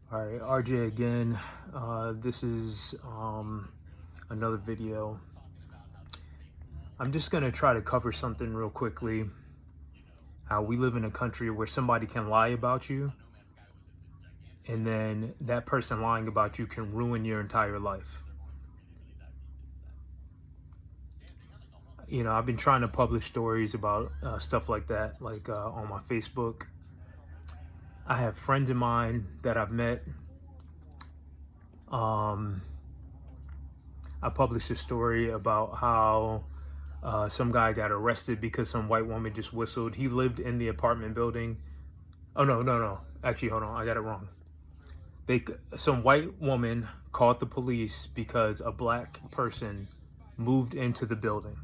All right, RJ again. This is another video. I'm just gonna try to cover something real quickly. How we live in a country where somebody can lie about you, and then that person lying about you can ruin your entire life. You know, I've been trying to publish stories about stuff like that, like on my Facebook. I have friends of mine that I've met. Um, I published a story about how some guy got arrested because some white woman just whistled. He lived in the apartment building. Oh no. Actually, hold on, I got it wrong. Some white woman called the police because a black person moved into the building,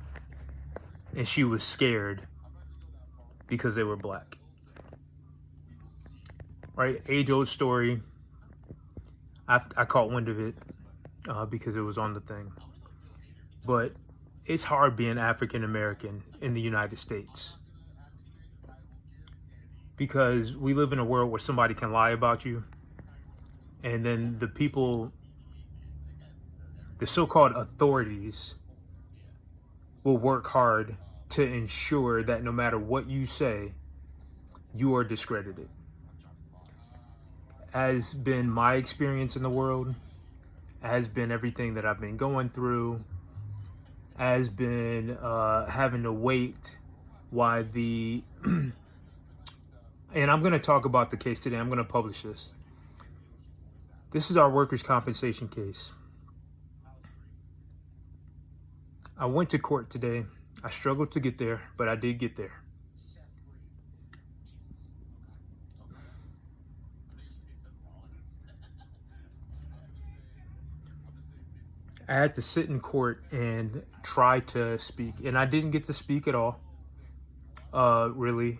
and she was scared because they were black. Right, age-old story. I caught wind of it because it was on the thing. But it's hard being African American in the United States because we live in a world where somebody can lie about you, and then the so-called authorities, will work hard to ensure that no matter what you say, you are discredited. Has been my experience in the world, has been everything that I've been going through, has been having to wait while the and I'm going to talk about the case today. I'm going to publish this. This is our workers' compensation case. I went to court today. I struggled to get there, but I did get there. I had to sit in court and try to speak, and I didn't get to speak at all. Really,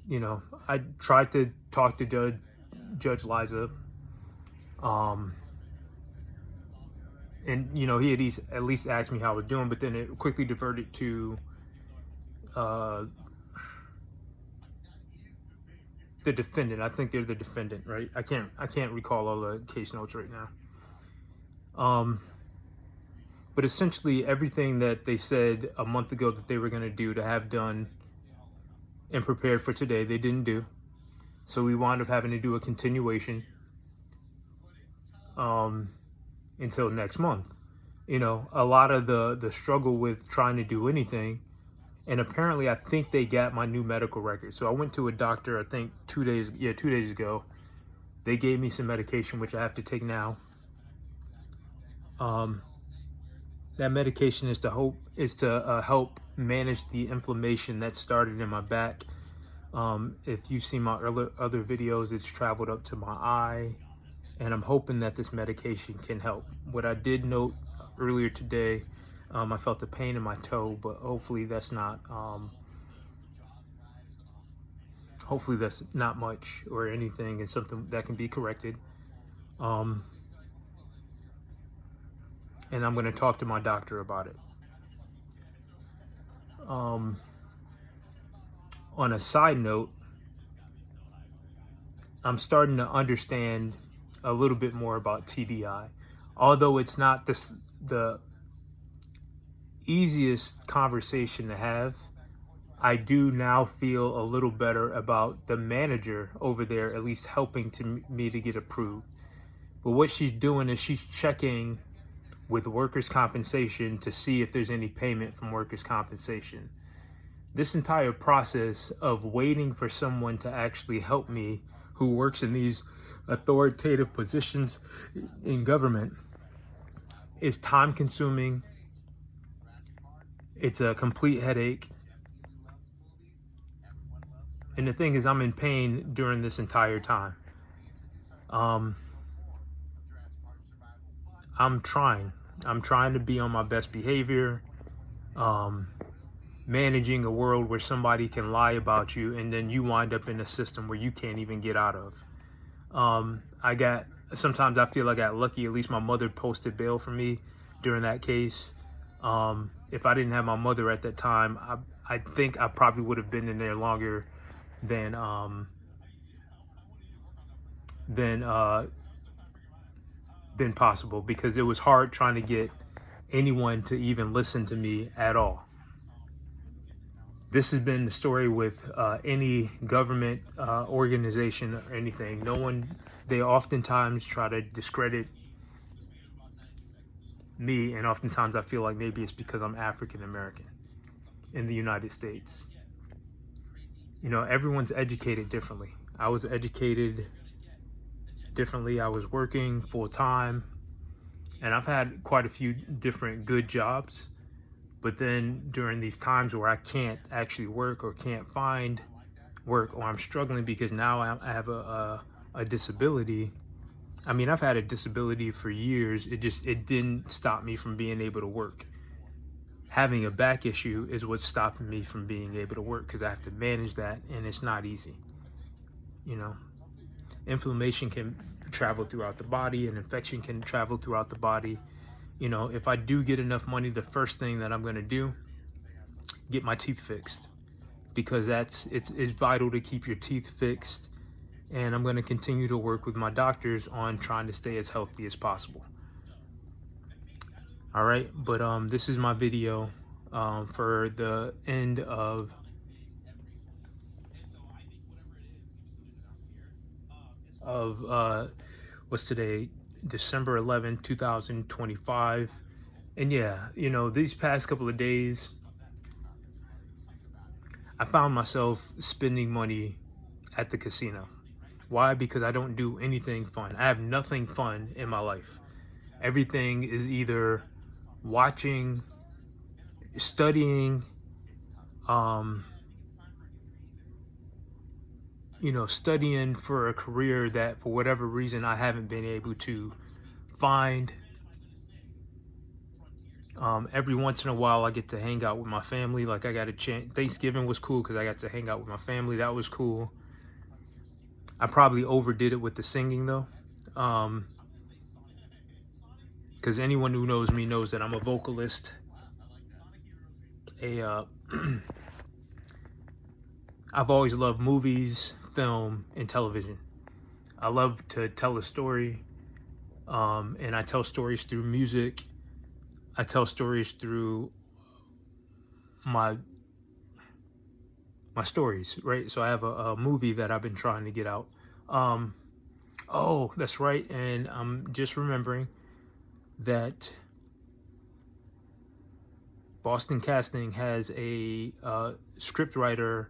you know, I tried to talk to Judge Liza, and you know, he had at least asked me how I was doing, but then it quickly diverted to the defendant. I think they're the defendant, right? I can't recall all the case notes right now. But essentially everything that they said a month ago that they were going to do to have done and prepared for today, they didn't do. So we wound up having to do a continuation until next month. You know, a lot of the struggle with trying to do anything, and apparently I think they got my new medical record. So I went to a doctor, I think 2 days ago. They gave me some medication, which I have to take now. That medication is to help manage the inflammation that started in my back. If you've seen my other videos, it's traveled up to my eye, and I'm hoping that this medication can help. What I did note earlier today, I felt a pain in my toe, but hopefully that's not much or anything, and something that can be corrected. And I'm going to talk to my doctor about it. On a side note, I'm starting to understand a little bit more about TBI. Although it's not the easiest conversation to have, I do now feel a little better about the manager over there at least helping me to get approved. But what she's doing is she's checking with workers' compensation to see if there's any payment from workers' compensation. This entire process of waiting for someone to actually help me who works in these authoritative positions in government is time consuming. It's a complete headache. And the thing is, I'm in pain during this entire time. I'm trying to be on my best behavior, managing a world where somebody can lie about you and then you wind up in a system where you can't even get out of. Sometimes I feel I got lucky. At least my mother posted bail for me during that case. If I didn't have my mother at that time, I think I probably would have been in there longer than than possible, because it was hard trying to get anyone to even listen to me at all. This has been the story with any government organization or anything. No one, they oftentimes try to discredit me, and oftentimes I feel like maybe it's because I'm African American in the United States. You know, everyone's educated differently. I was educated differently. I was working full time, and I've had quite a few different good jobs. But then during these times where I can't actually work or can't find work, or I'm struggling because now I have a disability. I mean, I've had a disability for years. It didn't stop me from being able to work. Having a back issue is what's stopping me from being able to work, because I have to manage that, and it's not easy. You know, inflammation can travel throughout the body, and infection can travel throughout the body. You know, if I do get enough money, the first thing that I'm going to do, get my teeth fixed, because it's vital to keep your teeth fixed. And I'm going to continue to work with my doctors on trying to stay as healthy as possible. All right, but this is my video for the end of what's today, December 11th, 2025. And yeah, you know, these past couple of days, I found myself spending money at the casino. Why? Because I don't do anything fun. I have nothing fun in my life. Everything is either watching, studying, you know, studying for a career that for whatever reason I haven't been able to find. Every once in a while I get to hang out with my family. Like, I got a chance. Thanksgiving was cool because I got to hang out with my family. That was cool. I probably overdid it with the singing though. Because anyone who knows me knows that I'm a vocalist. I've always loved movies, film, and television. I love to tell a story, and I tell stories through music. I tell stories through my stories, right? So I have a movie that I've been trying to get out. Oh, that's right, and I'm just remembering that Boston Casting has a scriptwriter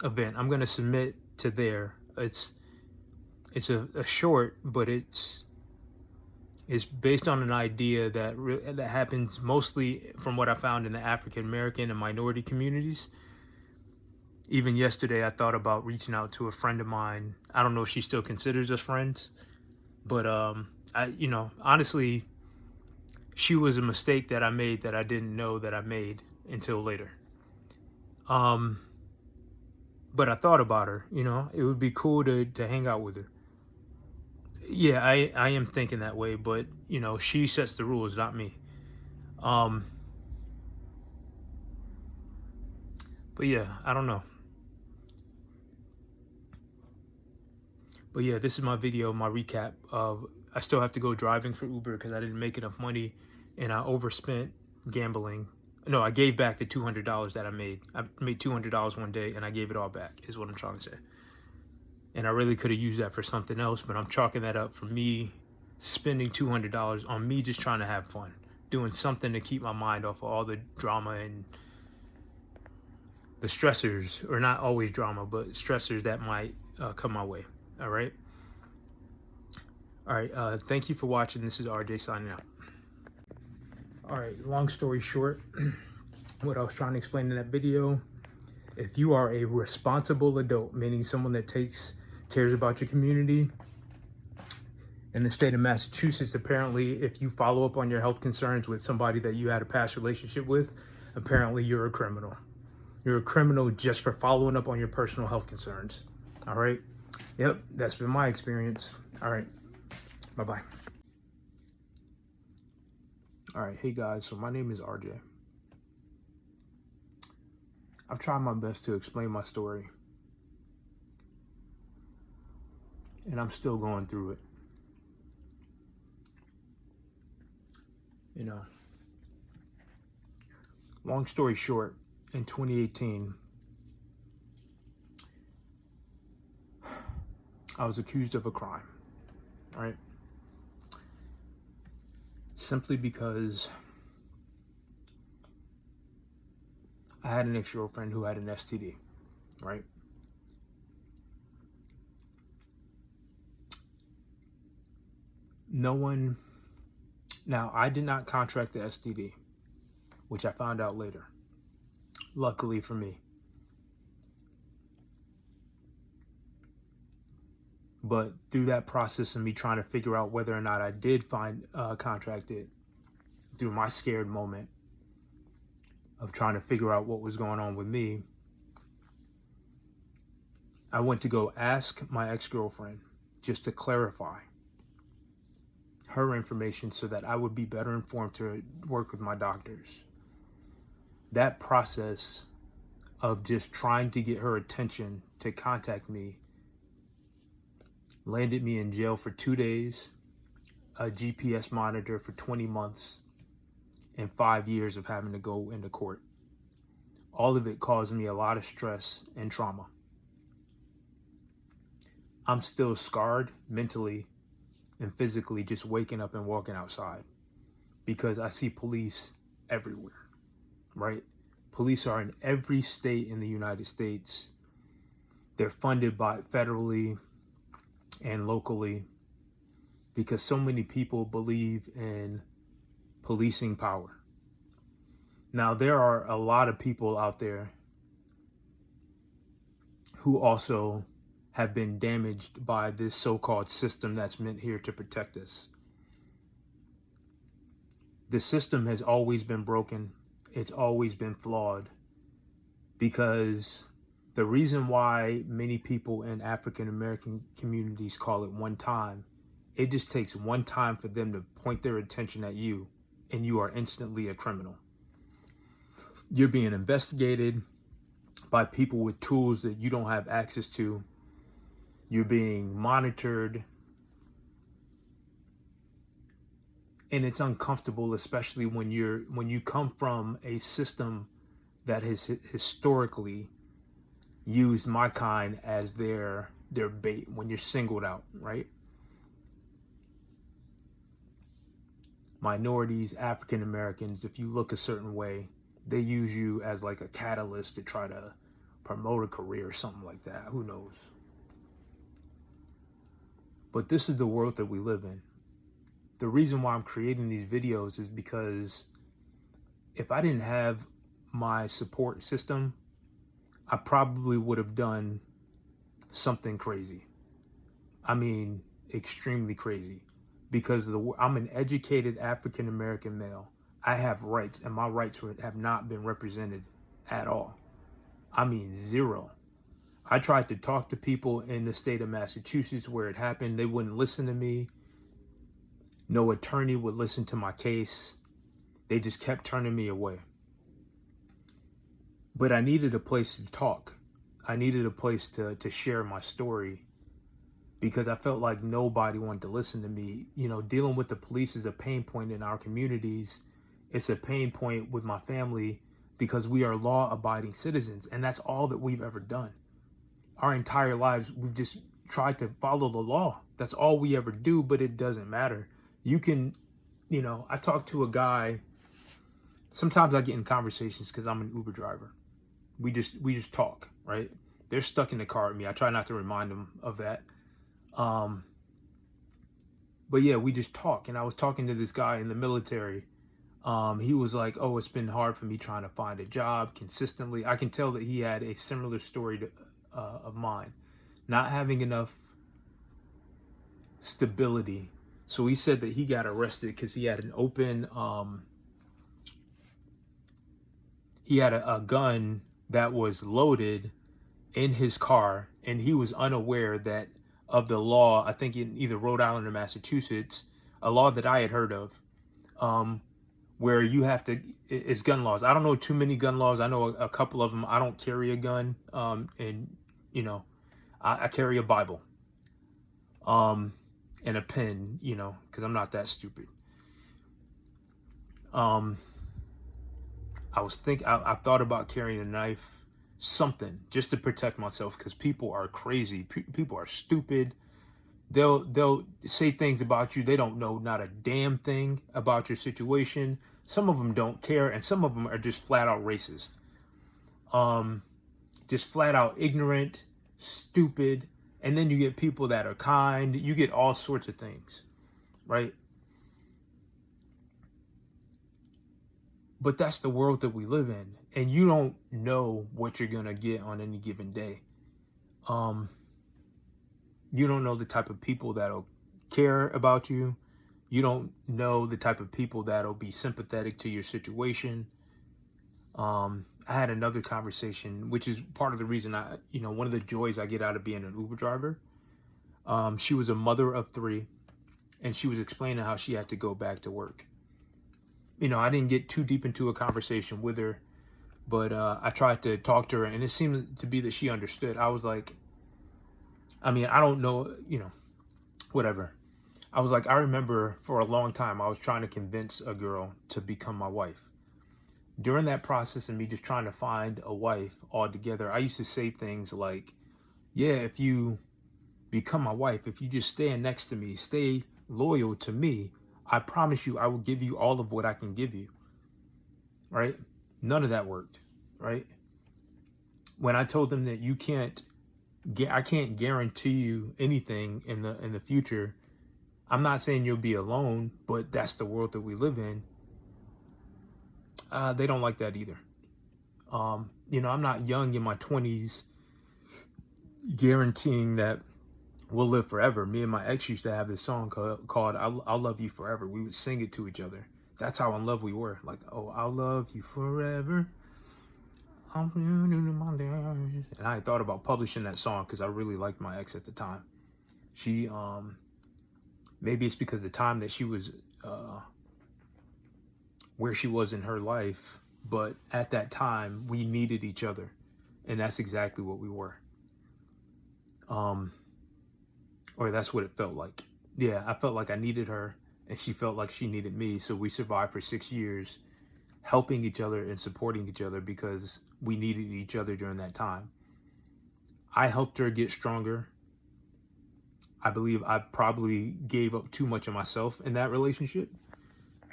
event. I'm going to submit to there. It's a short, but it's based on an idea that happens mostly, from what I found, in the African American and minority communities. Even yesterday, I thought about reaching out to a friend of mine. I don't know if she still considers us friends, but you know, honestly, she was a mistake that I made that I didn't know that I made until later. But I thought about her. You know, it would be cool to hang out with her. Yeah, I am thinking that way, but you know, she sets the rules, not me. But yeah, I don't know. But yeah, this is my video, my recap of, I still have to go driving for Uber because I didn't make enough money, and I overspent gambling. No, I gave back the $200 that I made. I made $200 one day and I gave it all back, is what I'm trying to say. And I really could have used that for something else, but I'm chalking that up for me spending $200 on me just trying to have fun, doing something to keep my mind off of all the drama and the stressors, or not always drama, but stressors that might come my way. All right. Thank you for watching. This is RJ signing out. All right, long story short, what I was trying to explain in that video, if you are a responsible adult, meaning someone that cares about your community, in the state of Massachusetts, apparently, if you follow up on your health concerns with somebody that you had a past relationship with, apparently you're a criminal. You're a criminal just for following up on your personal health concerns. All right. Yep, that's been my experience. All right. Bye-bye. All right. Hey, guys. So my name is RJ. I've tried my best to explain my story. and I'm still going through it. You know, long story short, in 2018, I was accused of a crime, right? Simply because I had an ex-girlfriend who had an STD, right? Now I did not contract the STD, which I found out later, luckily for me. But through that process of me trying to figure out whether or not I did contract it, through my scared moment of trying to figure out what was going on with me, I went to go ask my ex-girlfriend just to clarify her information so that I would be better informed to work with my doctors. That process of just trying to get her attention to contact me landed me in jail for 2 days, a GPS monitor for 20 months, and 5 years of having to go into court. All of it caused me a lot of stress and trauma. I'm still scarred mentally and physically just waking up and walking outside because I see police everywhere, right? Police are in every state in the United States. They're funded by federally and locally because so many people believe in policing power. Now, there are a lot of people out there who also have been damaged by this so-called system that's meant here to protect us. The system has always been broken. It's always been flawed because the reason why many people in African American communities call it one time, it just takes one time for them to point their attention at you and you are instantly a criminal. You're being investigated by people with tools that you don't have access to. You're being monitored. And it's uncomfortable, especially when you come from a system that has historically used my kind as their bait, when you're singled out, right? Minorities, African Americans, if you look a certain way, they use you as like a catalyst to try to promote a career or something like that. Who knows? But this is the world that we live in. The reason why I'm creating these videos is because if I didn't have my support system, I probably would have done something crazy. I mean, extremely crazy. Because I'm an educated African American male. I have rights, and my rights have not been represented at all. I mean, zero. I tried to talk to people in the state of Massachusetts where it happened. They wouldn't listen to me. No attorney would listen to my case. They just kept turning me away. But I needed a place to talk. I needed a place to share my story because I felt like nobody wanted to listen to me. You know, dealing with the police is a pain point in our communities. It's a pain point with my family because we are law-abiding citizens, and that's all that we've ever done. Our entire lives, we've just tried to follow the law. That's all we ever do, but it doesn't matter. You can, you know, I talk to a guy. Sometimes I get in conversations because I'm an Uber driver. We just talk, right? They're stuck in the car with me. I try not to remind them of that. But yeah, we just talk. And I was talking to this guy in the military. He was like, oh, it's been hard for me trying to find a job consistently. I can tell that he had a similar story of mine, not having enough stability. So he said that he got arrested because he had an open, he had a gun that was loaded in his car, and he was unaware that of the law, I think in either Rhode Island or Massachusetts, a law that I had heard of, where you have to, it's gun laws. I don't know too many gun laws. I know a couple of them. I don't carry a gun, and you know, I carry a Bible. and a pen, you know, because I'm not that stupid. Um, I've thought about carrying a knife, something, just to protect myself, because people are crazy. People are stupid. They'll say things about you. They don't know not a damn thing about your situation. Some of them don't care, and some of them are just flat out racist. Um, just flat out ignorant, stupid, and then you get people that are kind. You get all sorts of things, right? But that's the world that we live in, and you don't know what you're gonna get on any given day. Um, you don't know the type of people that'll care about you. You don't know the type of people that'll be sympathetic to your situation. I had another conversation, which is part of the reason one of the joys I get out of being an Uber driver. She was a mother of 3, and she was explaining how she had to go back to work. I didn't get too deep into a conversation with her, but I tried to talk to her, and it seemed to be that she understood. I was like, I don't know, whatever. I was like, I remember for a long time, I was trying to convince a girl to become my wife. During that process of me just trying to find a wife altogether, I used to say things like, yeah, if you become my wife, if you just stand next to me, stay loyal to me, I promise you I will give you all of what I can give you. Right? None of that worked. Right? When I told them that I can't guarantee you anything in the future. I'm not saying you'll be alone, but that's the world that we live in. They don't like that either. I'm not young in my 20s guaranteeing that we'll live forever. Me and my ex used to have this song called I'll Love You Forever. We would sing it to each other. That's how in love we were. Like, oh, I'll love you forever. And I thought about publishing that song because I really liked my ex at the time. She, maybe it's because the time that she was, where she was in her life, but at that time we needed each other, and that's exactly what we were. Or that's what it felt like. Yeah, I felt like I needed her, and she felt like she needed me. So we survived for 6 years, helping each other and supporting each other because we needed each other during that time. I helped her get stronger. I believe I probably gave up too much of myself in that relationship.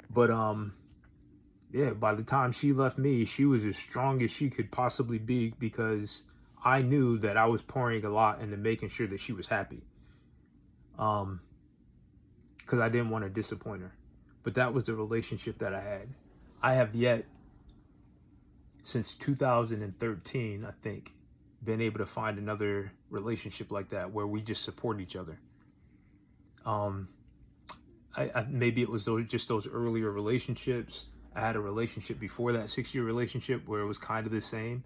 But yeah, by the time she left me, she was as strong as she could possibly be because I knew that I was pouring a lot into making sure that she was happy. Because I didn't want to disappoint her. But that was the relationship that I had. I have yet, since 2013, I think, been able to find another relationship like that where we just support each other. Maybe it was those earlier relationships. I had a relationship before that 6-year relationship where it was kind of the same,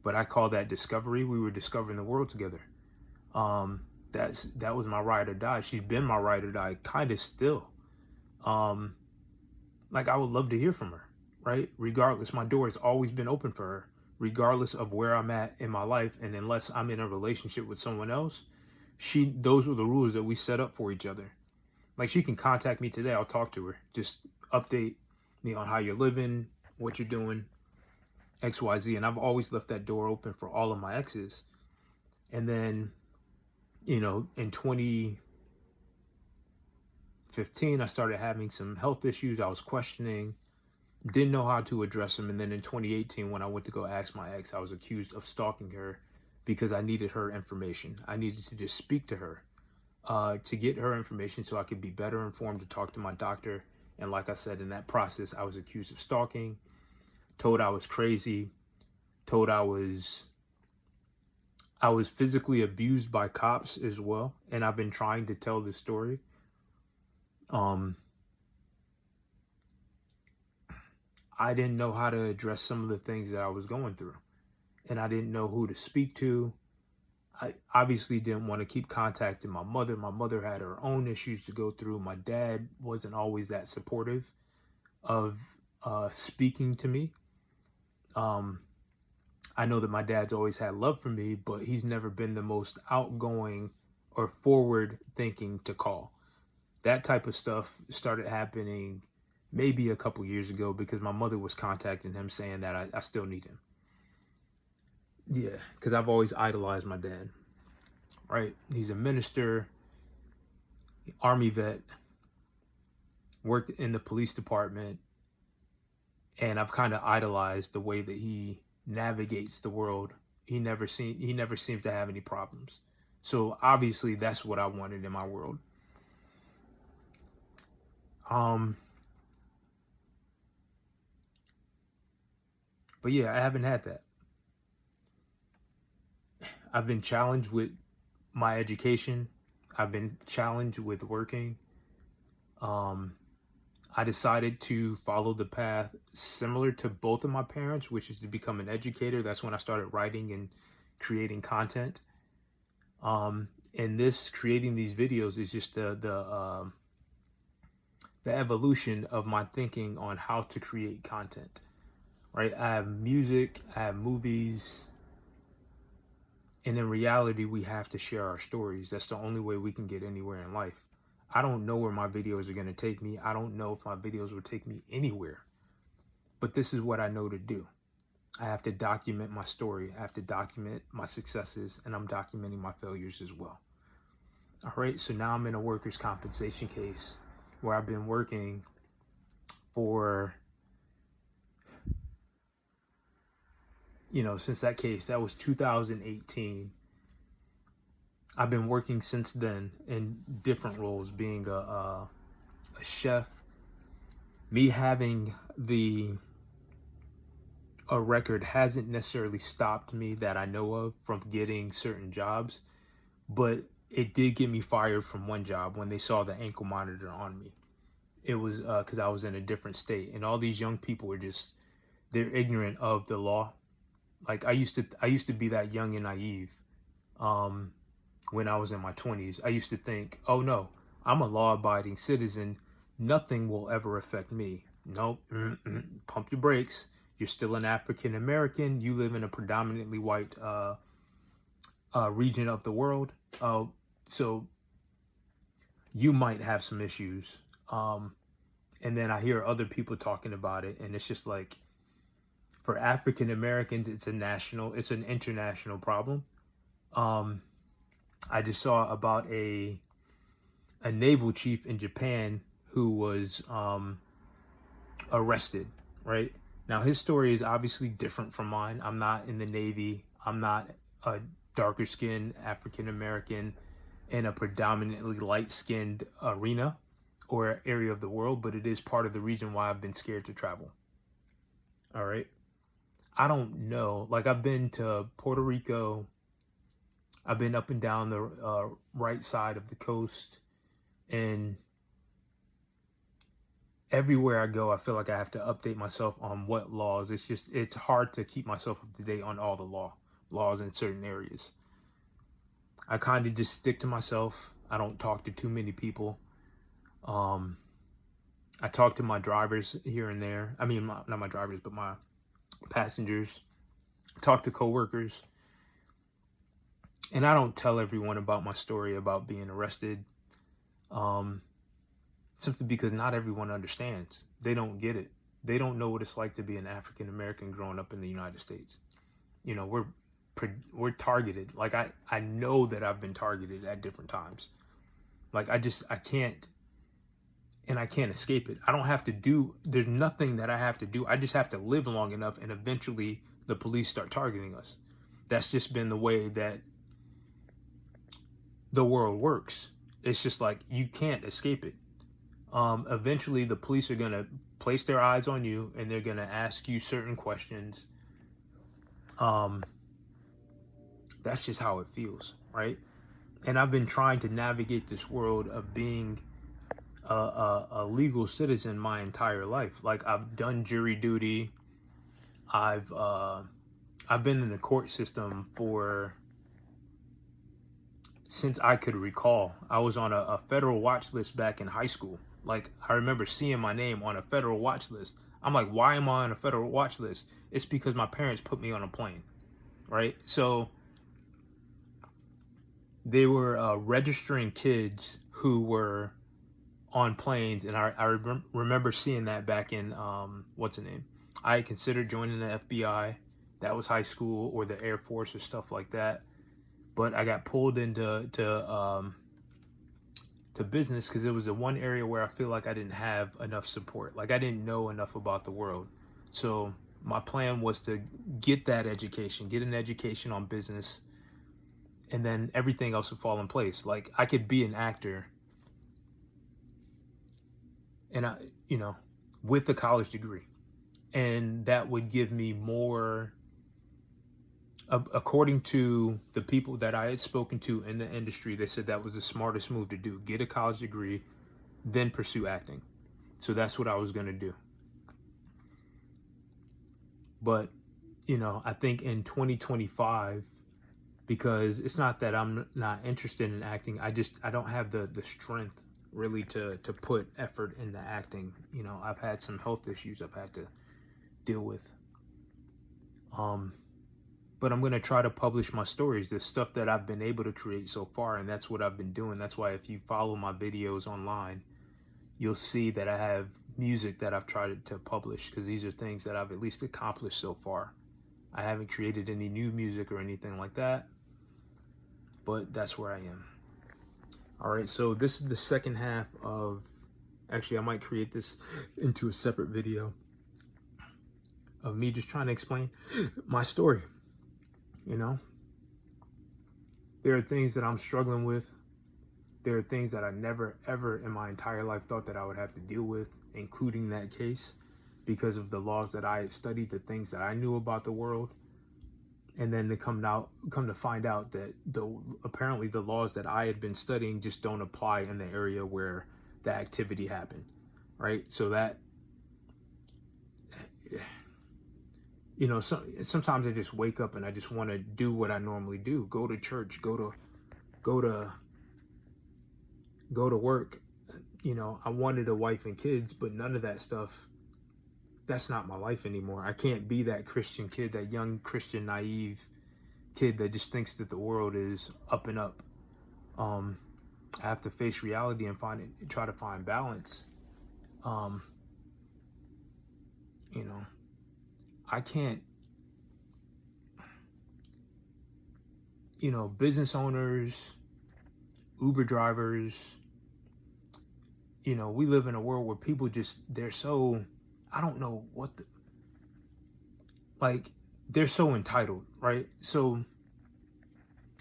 but I call that discovery. We were discovering the world together. That was my ride or die. She's been my ride or die, kind of still. Like, I would love to hear from her, right? Regardless, my door has always been open for her, regardless of where I'm at in my life. And unless I'm in a relationship with someone else, those were the rules that we set up for each other. Like, she can contact me today. I'll talk to her. Just update me on how you're living, what you're doing, XYZ. And I've always left that door open for all of my exes. And then, in 2015, I started having some health issues. I was questioning, didn't know how to address them. And then in 2018, when I went to go ask my ex, I was accused of stalking her because I needed her information. I needed to just speak to her to get her information so I could be better informed to talk to my doctor. And like I said, in that process, I was accused of stalking, told I was crazy, told I was physically abused by cops as well. And I've been trying to tell this story. I didn't know how to address some of the things that I was going through, and I didn't know who to speak to. I obviously didn't want to keep contacting my mother. My mother had her own issues to go through. My dad wasn't always that supportive of speaking to me. I know that my dad's always had love for me, but he's never been the most outgoing or forward thinking to call. That type of stuff started happening maybe a couple years ago because my mother was contacting him saying that I still need him. Yeah, because I've always idolized my dad, right? He's a minister, Army vet, worked in the police department, and I've kind of idolized the way that he navigates the world. He never seems to have any problems. So obviously that's what I wanted in my world. But yeah, I haven't had that. I've been challenged with my education. I've been challenged with working. I decided to follow the path similar to both of my parents, which is to become an educator. That's when I started writing and creating content. And this creating these videos is just the evolution of my thinking on how to create content. Right? I have music, I have movies, and in reality, we have to share our stories. That's the only way we can get anywhere in life. I don't know where my videos are going to take me. I don't know if my videos will take me anywhere. But this is what I know to do. I have to document my story. I have to document my successes, and I'm documenting my failures as well. All right, so now I'm in a workers' compensation case where I've been working for, since that case, that was 2018. I've been working since then in different roles, being a chef. Me having a record hasn't necessarily stopped me that I know of from getting certain jobs, but it did get me fired from one job when they saw the ankle monitor on me. It was because I was in a different state, and all these young people were they're ignorant of the law. Like I used to be that young and naive. When I was in my 20s, I used to think, oh no, I'm a law-abiding citizen. Nothing will ever affect me. Nope. Pump your brakes. You're still an African American. You live in a predominantly white region of the world. So you might have some issues. And then I hear other people talking about it, and it's just like, for African Americans, it's an international problem. I just saw about a naval chief in Japan who was arrested, right? Now, his story is obviously different from mine. I'm not in the Navy. I'm not a darker skinned African American in a predominantly light skinned arena or area of the world, but it is part of the reason why I've been scared to travel. All right. I don't know. Like, I've been to Puerto Rico. I've been up and down the right side of the coast, and everywhere I go, I feel like I have to update myself on what laws. It's hard to keep myself up to date on all the laws in certain areas. I kind of just stick to myself. I don't talk to too many people. I talk to my drivers here and there. I mean, not my drivers, but my passengers. Talk to coworkers. And I don't tell everyone about my story about being arrested, simply because not everyone understands. They don't get it. They don't know what it's like to be an African American growing up in the United States. We're targeted. Like I know that I've been targeted at different times. Like I can't escape it. I don't have to there's nothing that I have to do. I just have to live long enough, and eventually the police start targeting us. That's just been the way that the world works. It's just like you can't escape it. Eventually the police are going to place their eyes on you, and they're going to ask you certain questions. That's just how it feels, right? And I've been trying to navigate this world of being a legal citizen my entire life. Like, I've done jury duty. I've been in the court system since I could recall. I was on a federal watch list back in high school. Like, I remember seeing my name on a federal watch list. I'm like, why am I on a federal watch list? It's because my parents put me on a plane, right? So They were registering kids who were on planes, and I remember seeing that back in what's the name? I had considered joining the FBI. That was high school or the Air Force or stuff like that. But I got pulled into to business because it was the one area where I feel like I didn't have enough support. Like I didn't know enough about the world. So my plan was to get that education, get an education on business, and then everything else would fall in place. Like I could be an actor, and I, you know, with a college degree, and that would give me more. According to the people that I had spoken to in the industry, they said that was the smartest move to do. Get a college degree, then pursue acting. So that's what I was going to do. But, you know, I think in 2025, because it's not that I'm not interested in acting, I don't have the strength really to put effort into acting. You know, I've had some health issues I've had to deal with. But I'm going to try to publish my stories, the stuff that I've been able to create so far, and that's what I've been doing. That's why if you follow my videos online, you'll see that I have music that I've tried to publish, because these are things that I've at least accomplished so far. I haven't created any new music or anything like that, but that's where I am. All right, so this is the second half of, actually I might create this into a separate video of me just trying to explain my story. You know, there are things that I'm struggling with. There are things that I never, ever in my entire life thought that I would have to deal with, including that case, because of the laws that I had studied, the things that I knew about the world. And then to come to find out that apparently the laws that I had been studying just don't apply in the area where the activity happened, right? So that, you know, sometimes I just wake up and I just want to do what I normally do: go to church, go to work. You know, I wanted a wife and kids, but none of that stuff. That's not my life anymore. I can't be that Christian kid, that young Christian naive kid that just thinks that the world is up and up. I have to face reality and try to find balance. You know, I can't, you know, business owners, Uber drivers, you know, we live in a world where people just, they're so, I don't know what they're so entitled, right? So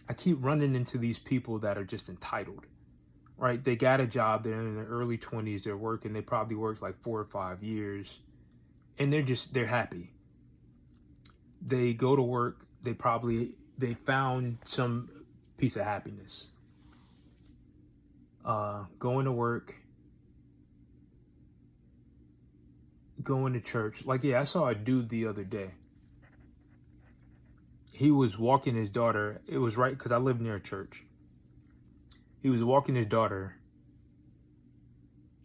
I keep running into these people that are just entitled, right? They got a job, they're in their early 20s, they're working, they probably worked like 4 or 5 years, and they're happy. They go to work, they found some piece of happiness. Going to work, going to church. Like, yeah, I saw a dude the other day. He was walking his daughter. It was right because I live near a church. He was walking his daughter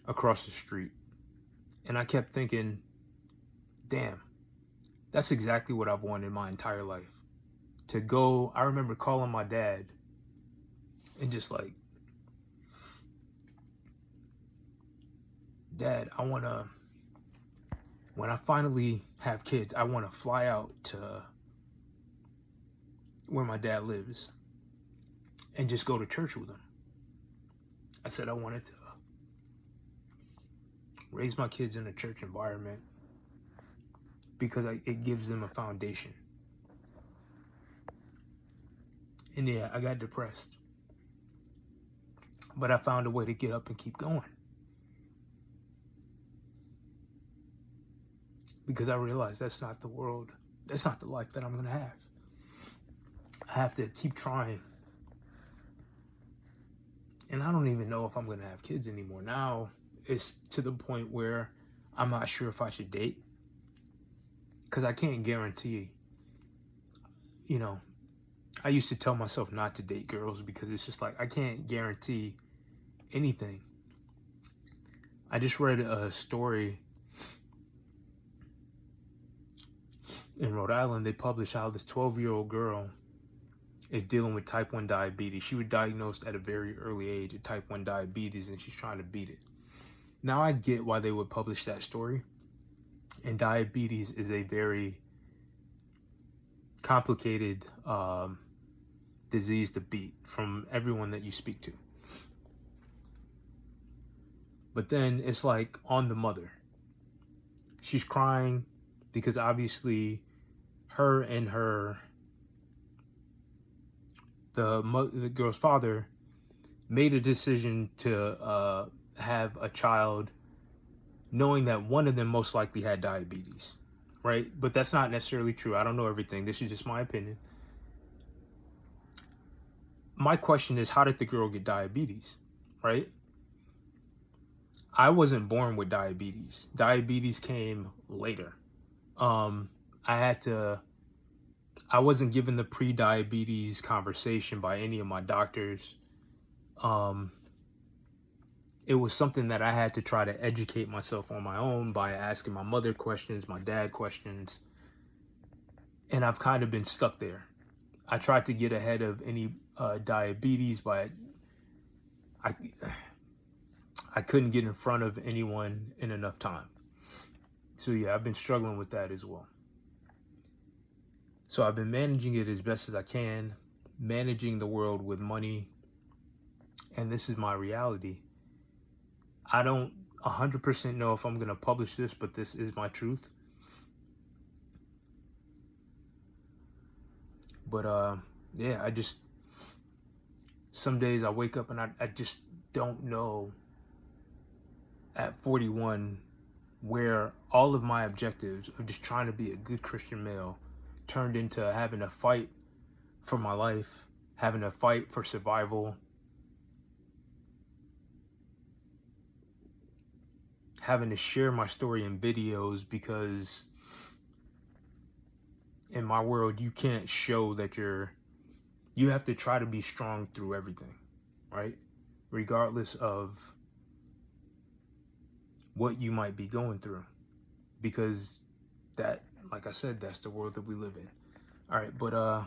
across the street. And I kept thinking, damn, that's exactly what I've wanted my entire life. To go, I remember calling my dad and just like, Dad, when I finally have kids, I want to fly out to where my dad lives and just go to church with him. I said I wanted to raise my kids in a church environment because it gives them a foundation. And yeah, I got depressed, but I found a way to get up and keep going, because I realized that's not the world, that's not the life that I'm going to have. I have to keep trying. And I don't even know if I'm going to have kids anymore. Now it's to the point where I'm not sure if I should date, because I can't guarantee, you know, I used to tell myself not to date girls because it's just like, I can't guarantee anything. I just read a story in Rhode Island. They published how this 12-year-old girl is dealing with type 1 diabetes. She was diagnosed at a very early age of type 1 diabetes, and she's trying to beat it. Now I get why they would publish that story, and diabetes is a very complicated disease to beat from everyone that you speak to. But then it's like on the mother. She's crying because obviously her and the girl's father made a decision to have a child knowing that one of them most likely had diabetes, right? But that's not necessarily true. I don't know everything. This is just my opinion. My question is, how did the girl get diabetes, right? I wasn't born with diabetes. Diabetes came later. I wasn't given the pre-diabetes conversation by any of my doctors. It was something that I had to try to educate myself on my own by asking my mother questions, my dad questions, and I've kind of been stuck there. I tried to get ahead of any diabetes, but I couldn't get in front of anyone in enough time. So yeah, I've been struggling with that as well. So I've been managing it as best as I can, managing the world with money, and this is my reality. I don't 100% know if I'm going to publish this, but this is my truth. But yeah, some days I wake up and I just don't know at 41 where all of my objectives of just trying to be a good Christian male turned into having to fight for my life, having to fight for survival, having to share my story in videos, because in my world you can't show that you have to try to be strong through everything, right? Regardless of what you might be going through, because that, like I said, that's the world that we live in. All right, but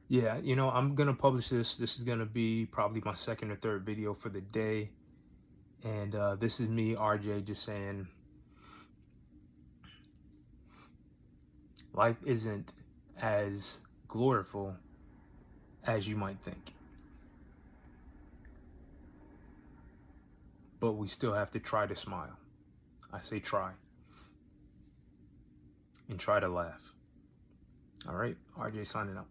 yeah, I'm gonna publish this. This is gonna be probably my second or third video for the day, and this is me, RJ, just saying life isn't as gloriful as you might think, but we still have to try to smile. I say try, and try to laugh. All right, RJ signing out.